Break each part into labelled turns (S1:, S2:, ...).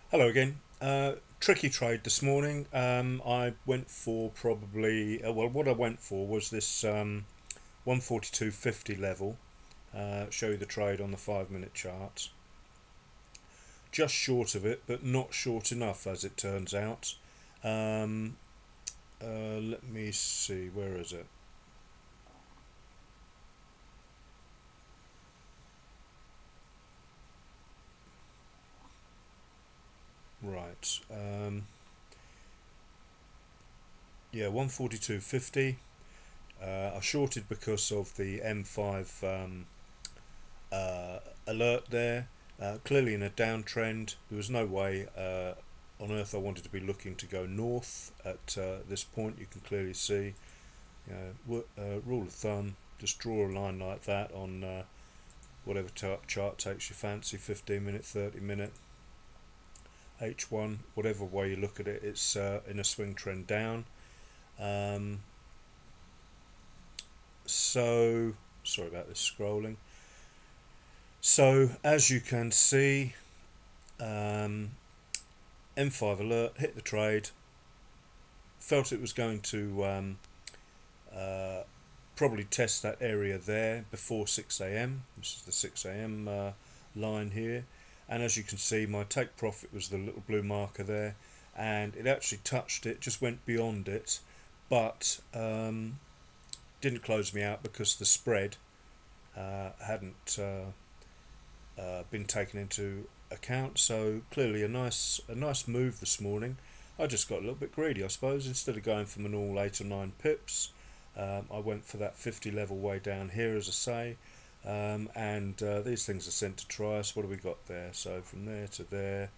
S1: Hello again. Tricky trade this morning. I went for probably what I went for was this 142.50 level. Show you the trade on the 5 minute chart. Just short of it, but not short enough as it turns out. Um, Let me see, where is it? Right. Yeah, 142.50. I shorted because of the M5 alert there. Clearly in a downtrend. There was no way on earth I wanted to be looking to go north at this point. You can clearly see, rule of thumb, just draw a line like that on whatever chart takes your fancy, 15 minute, 30 minute, H1, whatever way you look at it, it's in a swing trend down. Um, so, sorry about this scrolling. So, as you can see, um, M5 alert, hit the trade, felt it was going to uh, probably test that area there before 6 a.m. This is the 6 a.m. Line here, and as you can see, my take profit was the little blue marker there, and it actually touched it, just went beyond it, but didn't close me out because the spread hadn't been taken into account. So clearly a nice move this morning. I just got a little bit greedy, I suppose. Instead of going for my normal 8 or 9 pips, I went for that 50 level way down here, as I say. And these things are sent to try us. What do we got there? So from there to there,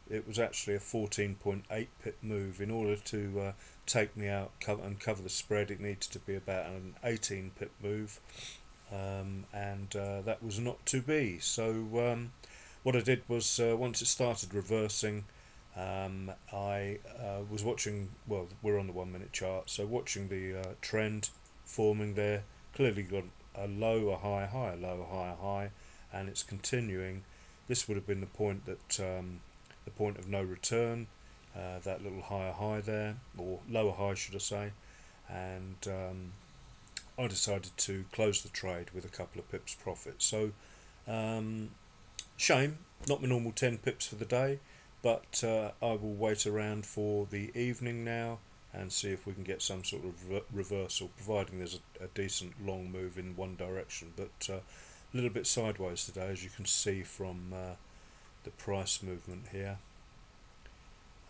S1: it was actually a 14.8 pip move. In order to take me out and cover the spread, it needed to be about an 18 pip move, and that was not to be. So what I did was, once it started reversing, I was watching. Well, we're on the 1 minute chart, so watching the trend forming there. Clearly got a low, a high, high, a low, high, a high, and it's continuing. This would have been the point of no return. That little higher high there, or lower high, should I say? And I decided to close the trade with a couple of pips profit. So um, shame, not my normal 10 pips for the day, but I will wait around for the evening now and see if we can get some sort of reversal, providing there's a decent long move in one direction. But a little bit sideways today, as you can see from the price movement here.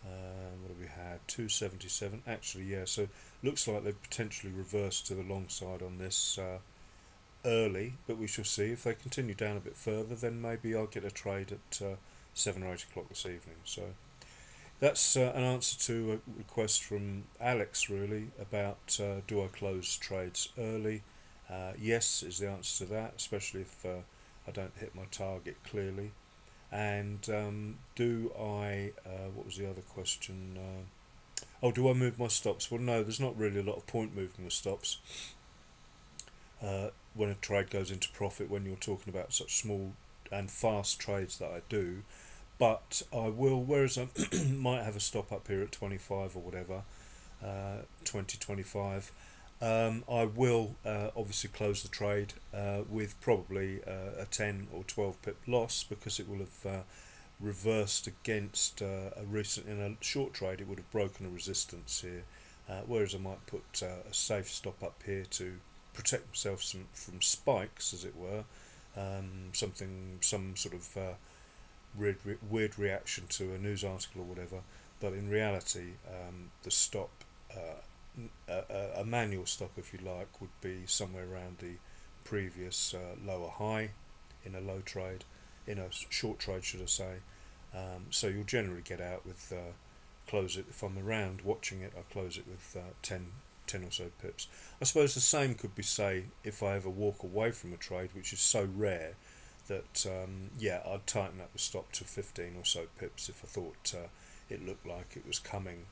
S1: What have we had? 277. Actually, yeah. So looks like they've potentially reversed to the long side on this early, but we shall see. If they continue down a bit further, then maybe I'll get a trade at 7 or 8 o'clock this evening. So that's an answer to a request from Alex, really, about do I close trades early? Yes, is the answer to that, especially if I don't hit my target clearly. And do I? What was the other question? Oh, do I move my stops? Well, no, there's not really a lot of point moving the stops when a trade goes into profit when you're talking about such small and fast trades that I do. But I will, whereas I might have a stop up here at 25 or whatever, 20, 25. I will obviously close the trade with probably a 10 or 12 pip loss, because it will have reversed against a recent, in a short trade it would have broken a resistance here, whereas I might put a safe stop up here to protect myself from spikes, as it were, some sort of weird reaction to a news article or whatever. But in reality, the stop, a manual stop, if you like, would be somewhere around the previous lower high in a low trade, in a short trade, should I say. So you'll generally get out with close it, if I'm around watching it, I'll close it with 10 or so pips. I suppose the same could be say if I ever walk away from a trade, which is so rare, that yeah, I'd tighten up the stop to 15 or so pips if I thought it looked like it was coming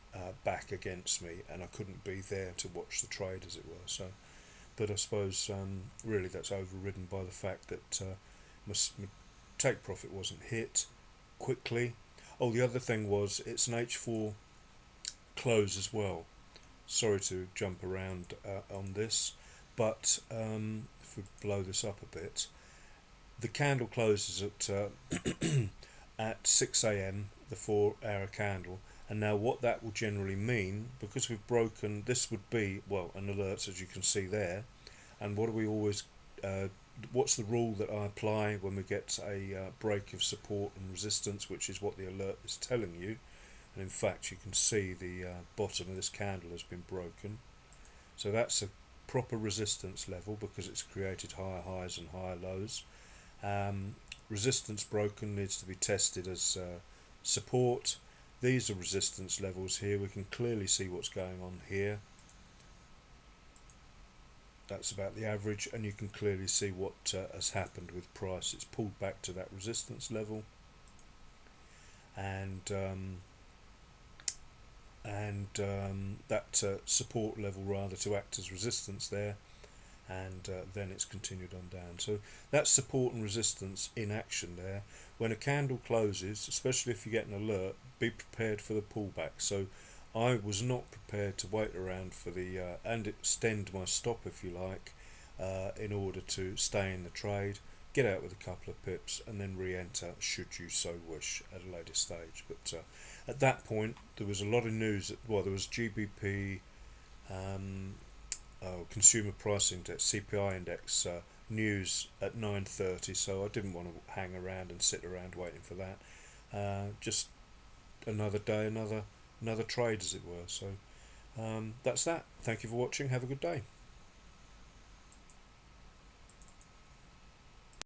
S1: back against me and I couldn't be there to watch the trade, as it were. So, but I suppose really that's overridden by the fact that my take profit wasn't hit quickly. Oh, the other thing was it's an H4 close as well. Sorry to jump around on this, but if we blow this up a bit, the candle closes at 6 a.m. the 4 hour candle, and now what that will generally mean, because we've broken, this would be, well, an alert, as you can see there. And what do we always what's the rule that I apply when we get a break of support and resistance, which is what the alert is telling you. And in fact you can see the bottom of this candle has been broken, so that's a proper resistance level because it's created higher highs and higher lows. Resistance broken needs to be tested as support. These are resistance levels here. We can clearly see what's going on here. That's about the average, and you can clearly see what has happened with price. It's pulled back to that resistance level, and that support level rather to act as resistance there, and then it's continued on down. So that's support and resistance in action there. When a candle closes, especially if you get an alert, be prepared for the pullback. So I was not prepared to wait around for the and extend my stop, if you like, in order to stay in the trade, get out with a couple of pips, and then re-enter should you so wish at a later stage. But at that point there was a lot of news. Well, there was GBP, Consumer Price Index, CPI Index news at 9:30, so I didn't want to hang around and sit around waiting for that. Just another day, another trade, as it were. So that's that. Thank you for watching. Have a good day.